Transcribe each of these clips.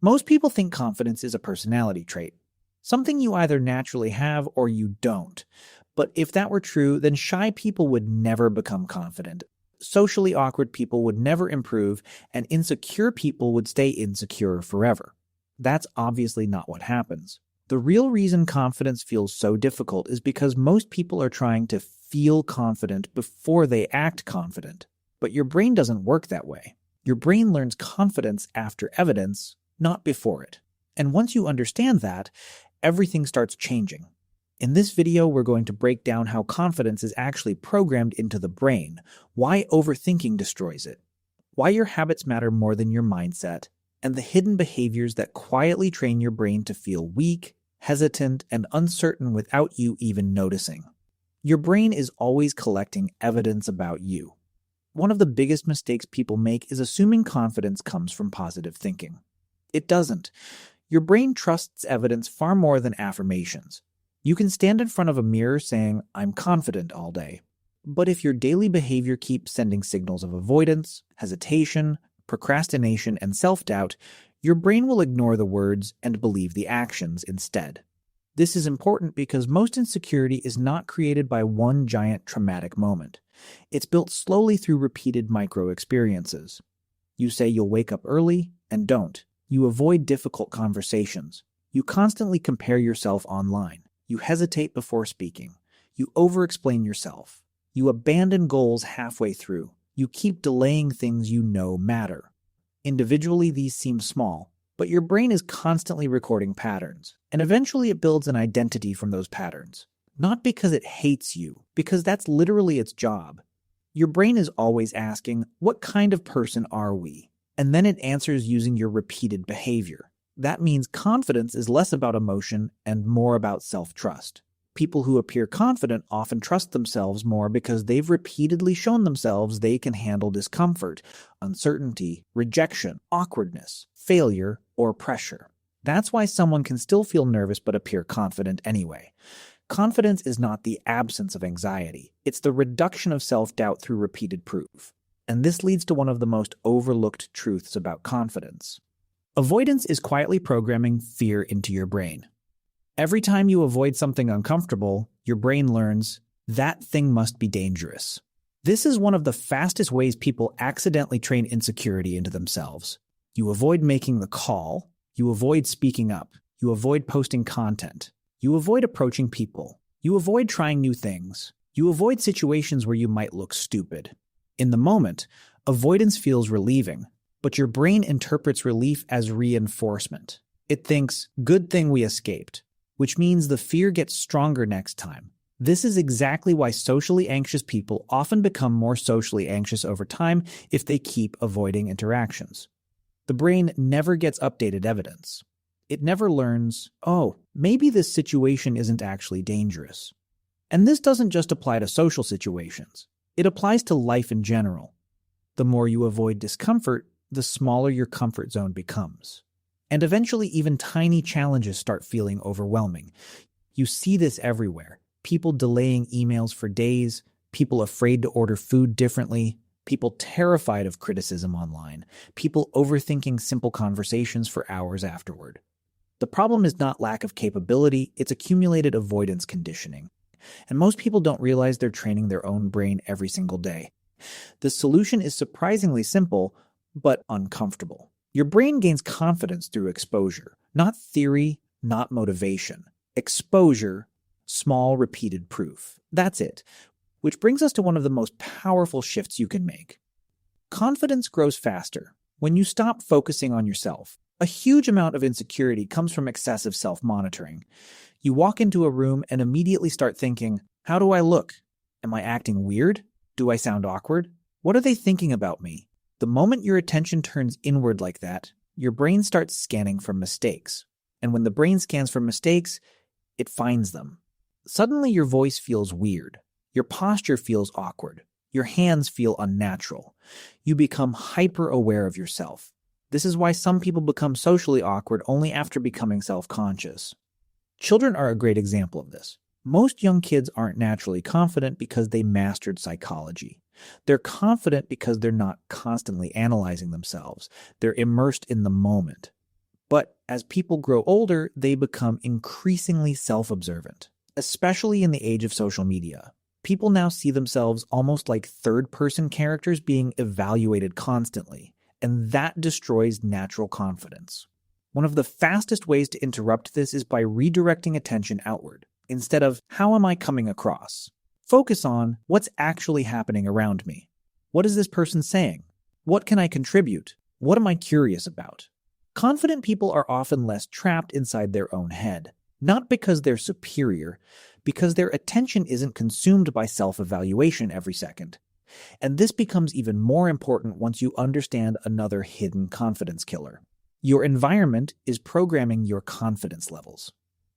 Most people think confidence is a personality trait, something you either naturally have or you don't. But if that were true, then shy people would never become confident. Socially awkward people would never improve, and insecure people would stay insecure forever. That's obviously not what happens. The real reason confidence feels so difficult is because most people are trying to feel confident before they act confident. But your brain doesn't work that way. Your brain learns confidence after evidence, not before it. And once you understand that, everything starts changing. In this video, we're going to break down how confidence is actually programmed into the brain, why overthinking destroys it, why your habits matter more than your mindset, and the hidden behaviors that quietly train your brain to feel weak, hesitant, and uncertain without you even noticing. Your brain is always collecting evidence about you. One of the biggest mistakes people make is assuming confidence comes from positive thinking. It doesn't. Your brain trusts evidence far more than affirmations. You can stand in front of a mirror saying, "I'm confident," all day. But if your daily behavior keeps sending signals of avoidance, hesitation, procrastination, and self-doubt, your brain will ignore the words and believe the actions instead. This is important because most insecurity is not created by one giant traumatic moment. It's built slowly through repeated micro-experiences. You say you'll wake up early and don't. You avoid difficult conversations. You constantly compare yourself online. You hesitate before speaking. You over-explain yourself. You abandon goals halfway through. You keep delaying things you know matter. Individually, these seem small, but your brain is constantly recording patterns, and eventually it builds an identity from those patterns. Not because it hates you, because that's literally its job. Your brain is always asking, "What kind of person are we?" And then it answers using your repeated behavior. That means confidence is less about emotion and more about self-trust. People who appear confident often trust themselves more because they've repeatedly shown themselves they can handle discomfort, uncertainty, rejection, awkwardness, failure, or pressure. That's why someone can still feel nervous but appear confident anyway. Confidence is not the absence of anxiety. It's the reduction of self-doubt through repeated proof. And this leads to one of the most overlooked truths about confidence. Avoidance is quietly programming fear into your brain. Every time you avoid something uncomfortable, your brain learns, that thing must be dangerous. This is one of the fastest ways people accidentally train insecurity into themselves. You avoid making the call, you avoid speaking up, you avoid posting content, you avoid approaching people, you avoid trying new things, you avoid situations where you might look stupid. In the moment, avoidance feels relieving, but your brain interprets relief as reinforcement. It thinks, "Good thing we escaped," which means the fear gets stronger next time. This is exactly why socially anxious people often become more socially anxious over time if they keep avoiding interactions. The brain never gets updated evidence. It never learns, "Oh, maybe this situation isn't actually dangerous." And this doesn't just apply to social situations. It applies to life in general. The more you avoid discomfort, the smaller your comfort zone becomes. And eventually, even tiny challenges start feeling overwhelming. You see this everywhere. People delaying emails for days, people afraid to order food differently, people terrified of criticism online, people overthinking simple conversations for hours afterward. The problem is not lack of capability, it's accumulated avoidance conditioning. And most people don't realize they're training their own brain every single day. The solution is surprisingly simple, but uncomfortable. Your brain gains confidence through exposure, not theory, not motivation. Exposure, small repeated proof. That's it. Which brings us to one of the most powerful shifts you can make. Confidence grows faster when you stop focusing on yourself. A huge amount of insecurity comes from excessive self-monitoring. You walk into a room and immediately start thinking, "How do I look? Am I acting weird? Do I sound awkward? What are they thinking about me?" The moment your attention turns inward like that, your brain starts scanning for mistakes. And when the brain scans for mistakes, it finds them. Suddenly your voice feels weird. Your posture feels awkward. Your hands feel unnatural. You become hyper-aware of yourself. This is why some people become socially awkward only after becoming self-conscious. Children are a great example of this. Most young kids aren't naturally confident because they mastered psychology. They're confident because they're not constantly analyzing themselves. They're immersed in the moment. But as people grow older, they become increasingly self-observant, especially in the age of social media. People now see themselves almost like third-person characters being evaluated constantly, and that destroys natural confidence. One of the fastest ways to interrupt this is by redirecting attention outward. Instead of, how am I coming across? Focus on, what's actually happening around me? What is this person saying? What can I contribute? What am I curious about? Confident people are often less trapped inside their own head, not because they're superior, because their attention isn't consumed by self-evaluation every second. And this becomes even more important once you understand another hidden confidence killer. Your environment is programming your confidence levels.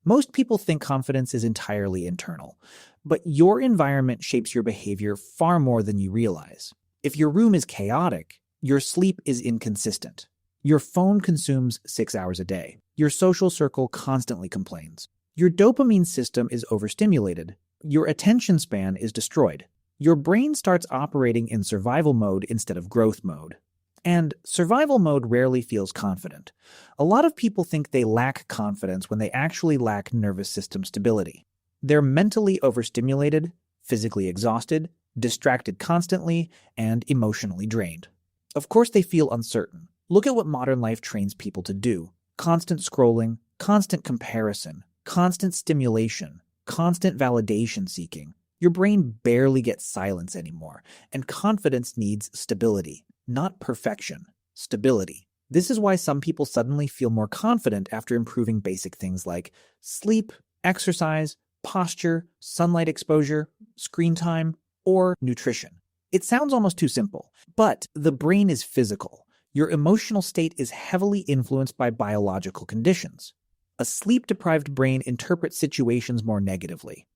Most people think confidence is entirely internal, but your environment shapes your behavior far more than you realize. If your room is chaotic, your sleep is inconsistent. Your phone consumes 6 hours a day. Your social circle constantly complains. Your dopamine system is overstimulated. Your attention span is destroyed. Your brain starts operating in survival mode instead of growth mode. And survival mode rarely feels confident. A lot of people think they lack confidence when they actually lack nervous system stability. They're mentally overstimulated, physically exhausted, distracted constantly, and emotionally drained. Of course, they feel uncertain. Look at what modern life trains people to do. Constant scrolling, constant comparison, constant stimulation, constant validation seeking. Your brain barely gets silence anymore, and confidence needs stability, not perfection, stability. This is why some people suddenly feel more confident after improving basic things like sleep, exercise, posture, sunlight exposure, screen time, or nutrition. It sounds almost too simple, but the brain is physical. Your emotional state is heavily influenced by biological conditions. A sleep-deprived brain interprets situations more negatively.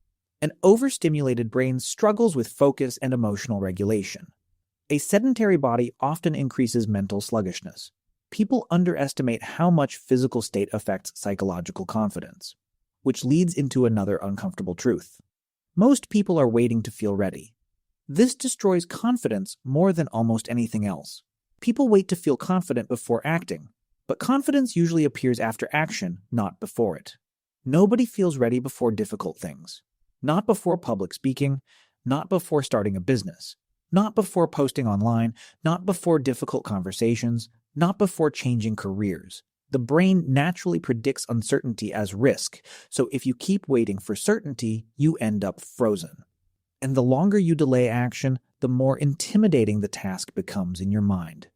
An overstimulated brain struggles with focus and emotional regulation. A sedentary body often increases mental sluggishness. People underestimate how much physical state affects psychological confidence, which leads into another uncomfortable truth. Most people are waiting to feel ready. This destroys confidence more than almost anything else. People wait to feel confident before acting, but confidence usually appears after action, not before it. Nobody feels ready before difficult things. Not before public speaking, not before starting a business, not before posting online, not before difficult conversations, not before changing careers. The brain naturally predicts uncertainty as risk, so if you keep waiting for certainty, you end up frozen. And the longer you delay action, the more intimidating the task becomes in your mind.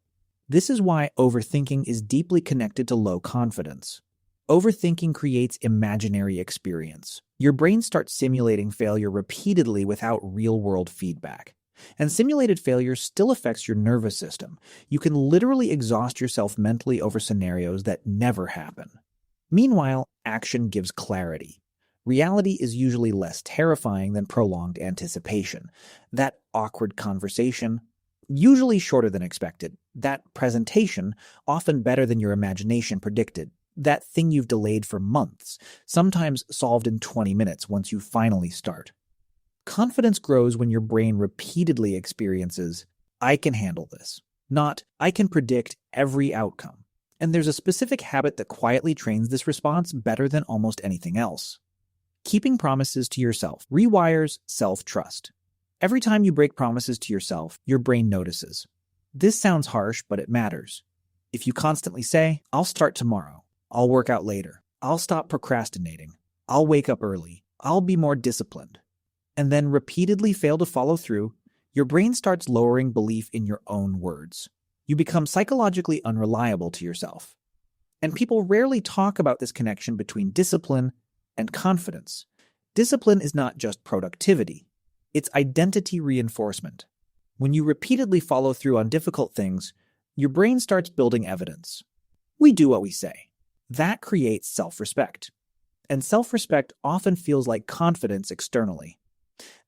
This is why overthinking is deeply connected to low confidence. Overthinking creates imaginary experience. Your brain starts simulating failure repeatedly without real-world feedback. And simulated failure still affects your nervous system. You can literally exhaust yourself mentally over scenarios that never happen. Meanwhile, action gives clarity. Reality is usually less terrifying than prolonged anticipation. That awkward conversation, usually shorter than expected. That presentation, often better than your imagination predicted. That thing you've delayed for months, sometimes solved in 20 minutes once you finally start. Confidence grows when your brain repeatedly experiences, I can handle this, not, I can predict every outcome. And there's a specific habit that quietly trains this response better than almost anything else. Keeping promises to yourself rewires self-trust. Every time you break promises to yourself, your brain notices. This sounds harsh, but it matters. If you constantly say, I'll start tomorrow, I'll work out later, I'll stop procrastinating, I'll wake up early, I'll be more disciplined, and then repeatedly fail to follow through, your brain starts lowering belief in your own words. You become psychologically unreliable to yourself. And people rarely talk about this connection between discipline and confidence. Discipline is not just productivity. It's identity reinforcement. When you repeatedly follow through on difficult things, your brain starts building evidence. We do what we say. That creates self-respect. And self-respect often feels like confidence externally.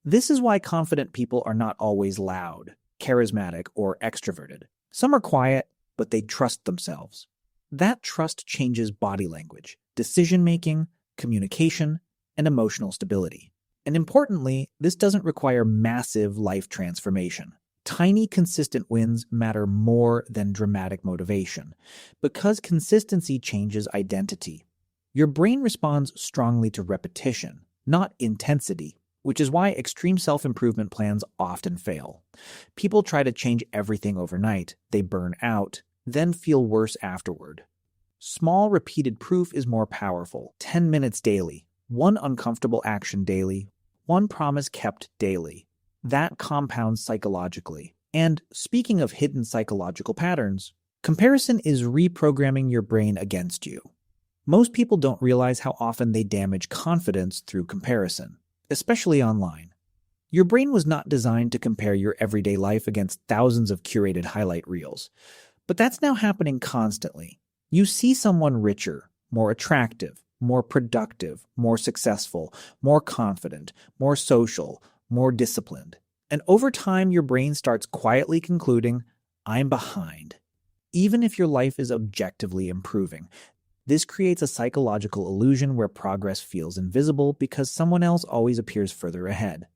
This is why confident people are not always loud, charismatic, or extroverted. Some are quiet, but they trust themselves. That trust changes body language, decision-making, communication, and emotional stability. And importantly, this doesn't require massive life transformation. Tiny, consistent wins matter more than dramatic motivation, because consistency changes identity. Your brain responds strongly to repetition, not intensity, which is why extreme self-improvement plans often fail. People try to change everything overnight, they burn out, then feel worse afterward. Small, repeated proof is more powerful. 10 minutes daily, one uncomfortable action daily, one promise kept daily. That compounds psychologically. And speaking of hidden psychological patterns, comparison is reprogramming your brain against you. Most people don't realize how often they damage confidence through comparison, especially online. Your brain was not designed to compare your everyday life against thousands of curated highlight reels. But that's now happening constantly. You see someone richer, more attractive, more productive, more successful, more confident, more social, more disciplined. And over time, your brain starts quietly concluding, I'm behind. Even if your life is objectively improving. This creates a psychological illusion where progress feels invisible because someone else always appears further ahead.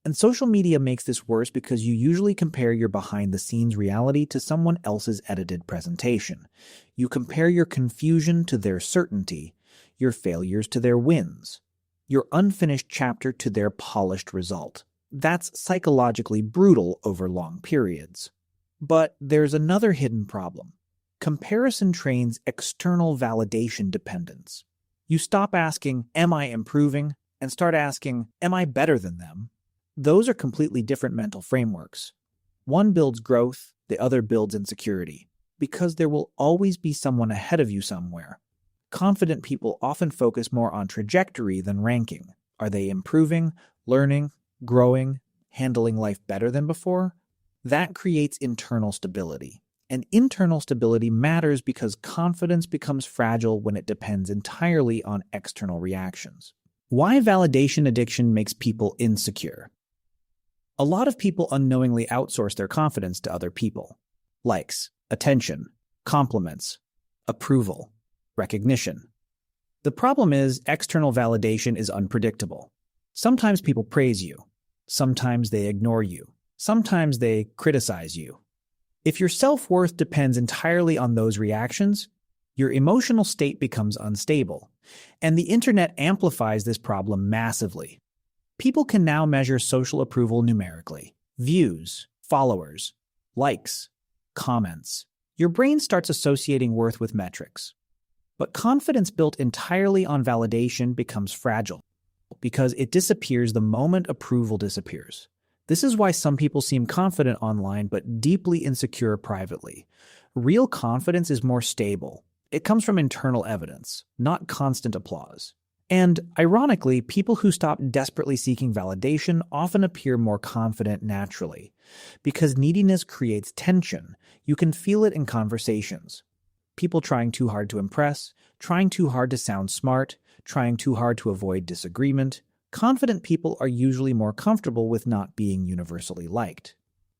And social media makes this worse because you usually compare your behind-the-scenes reality to someone else's edited presentation. You compare your confusion to their certainty, your failures to their wins, your unfinished chapter to their polished result. That's psychologically brutal over long periods. But there's another hidden problem. Comparison trains external validation dependence. You stop asking, am I improving? And start asking, am I better than them? Those are completely different mental frameworks. One builds growth, the other builds insecurity, because there will always be someone ahead of you somewhere. Confident people often focus more on trajectory than ranking. Are they improving, learning, growing, handling life better than before? That creates internal stability. And internal stability matters because confidence becomes fragile when it depends entirely on external reactions. Why validation addiction makes people insecure? A lot of people unknowingly outsource their confidence to other people. Likes, attention, compliments, approval, recognition. The problem is external validation is unpredictable. Sometimes people praise you. Sometimes they ignore you. Sometimes they criticize you. If your self-worth depends entirely on those reactions, your emotional state becomes unstable. And the internet amplifies this problem massively. People can now measure social approval numerically. Views, followers, likes, comments. Your brain starts associating worth with metrics. But confidence built entirely on validation becomes fragile because it disappears the moment approval disappears. This is why some people seem confident online but deeply insecure privately. Real confidence is more stable. It comes from internal evidence, not constant applause. And ironically, people who stop desperately seeking validation often appear more confident naturally. Because neediness creates tension, you can feel it in conversations. People trying too hard to impress, trying too hard to sound smart, trying too hard to avoid disagreement. Confident people are usually more comfortable with not being universally liked.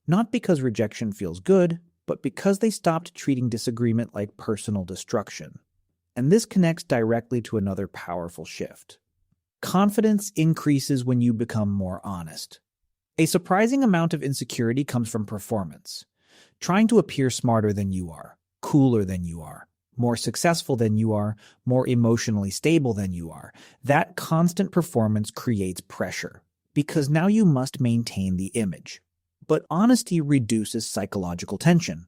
Not because rejection feels good, but because they stopped treating disagreement like personal destruction. And this connects directly to another powerful shift. Confidence increases when you become more honest. A surprising amount of insecurity comes from performance. Trying to appear smarter than you are, cooler than you are, more successful than you are, more emotionally stable than you are. That constant performance creates pressure, because now you must maintain the image. But honesty reduces psychological tension.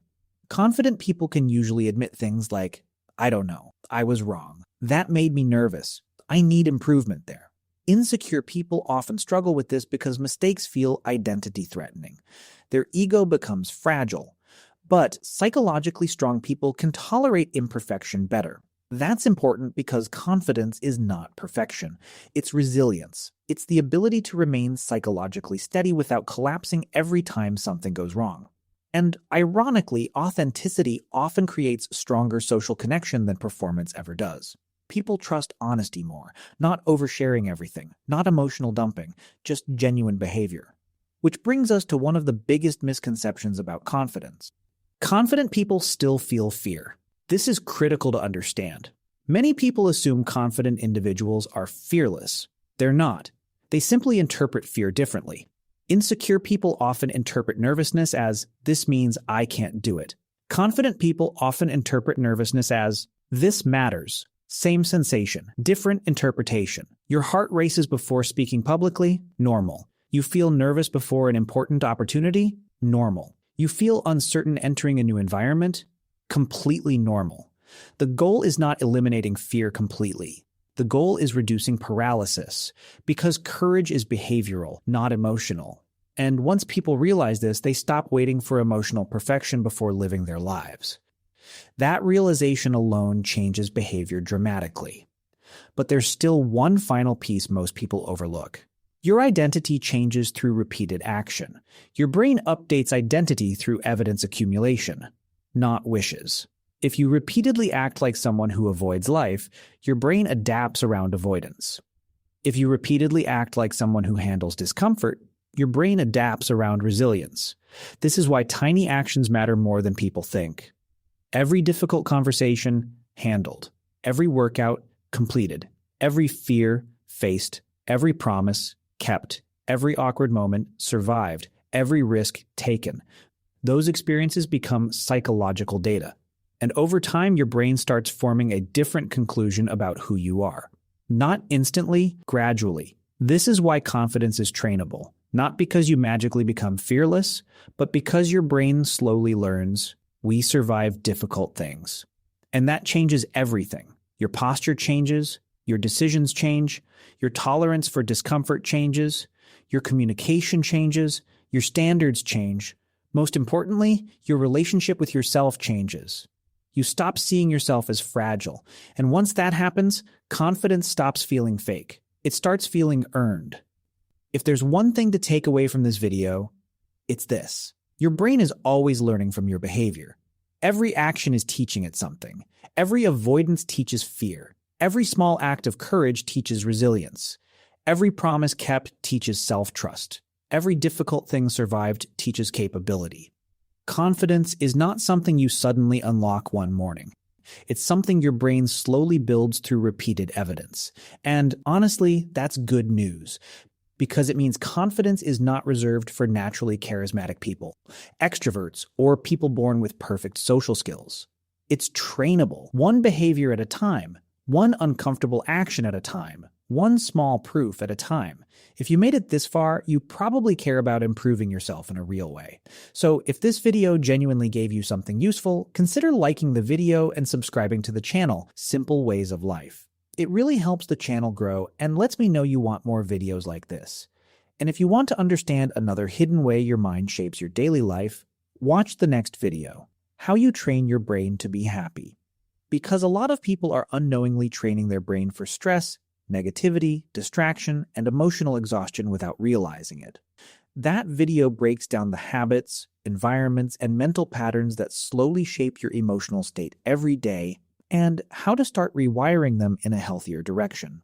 Confident people can usually admit things like, I don't know, I was wrong. That made me nervous. I need improvement there. Insecure people often struggle with this because mistakes feel identity-threatening. Their ego becomes fragile. But psychologically strong people can tolerate imperfection better. That's important because confidence is not perfection. It's resilience. It's the ability to remain psychologically steady without collapsing every time something goes wrong. And ironically, authenticity often creates stronger social connection than performance ever does. People trust honesty more, not oversharing everything, not emotional dumping, just genuine behavior. Which brings us to one of the biggest misconceptions about confidence. Confident people still feel fear. This is critical to understand. Many people assume confident individuals are fearless. They're not. They simply interpret fear differently. Insecure people often interpret nervousness as, "This means I can't do it." Confident people often interpret nervousness as, "This matters." Same sensation, different interpretation. Your heart races before speaking publicly? Normal. You feel nervous before an important opportunity? Normal. You feel uncertain entering a new environment? Completely normal. The goal is not eliminating fear completely. The goal is reducing paralysis, because courage is behavioral, not emotional. And once people realize this, they stop waiting for emotional perfection before living their lives. That realization alone changes behavior dramatically. But there's still one final piece most people overlook. Your identity changes through repeated action. Your brain updates identity through evidence accumulation, not wishes. If you repeatedly act like someone who avoids life, your brain adapts around avoidance. If you repeatedly act like someone who handles discomfort, your brain adapts around resilience. This is why tiny actions matter more than people think. Every difficult conversation, handled. Every workout, completed. Every fear, faced. Every promise, kept. Every awkward moment, survived. Every risk, taken. Those experiences become psychological data. And over time, your brain starts forming a different conclusion about who you are. Not instantly, gradually. This is why confidence is trainable. Not because you magically become fearless, but because your brain slowly learns, we survive difficult things. And that changes everything. Your posture changes, your decisions change, your tolerance for discomfort changes, your communication changes, your standards change. Most importantly, your relationship with yourself changes. You stop seeing yourself as fragile. And once that happens, confidence stops feeling fake. It starts feeling earned. If there's one thing to take away from this video, it's this. Your brain is always learning from your behavior. Every action is teaching it something. Every avoidance teaches fear. Every small act of courage teaches resilience. Every promise kept teaches self-trust. Every difficult thing survived teaches capability. Confidence is not something you suddenly unlock one morning. It's something your brain slowly builds through repeated evidence. And honestly, that's good news, because it means confidence is not reserved for naturally charismatic people, extroverts, or people born with perfect social skills. It's trainable, one behavior at a time, one uncomfortable action at a time, one small proof at a time. If you made it this far, you probably care about improving yourself in a real way. So if this video genuinely gave you something useful, consider liking the video and subscribing to the channel, Simple Ways of Life. It really helps the channel grow and lets me know you want more videos like this. And if you want to understand another hidden way your mind shapes your daily life, watch the next video, How You Train Your Brain to Be Happy. Because a lot of people are unknowingly training their brain for stress, negativity, distraction, and emotional exhaustion without realizing it. That video breaks down the habits, environments, and mental patterns that slowly shape your emotional state every day, and how to start rewiring them in a healthier direction.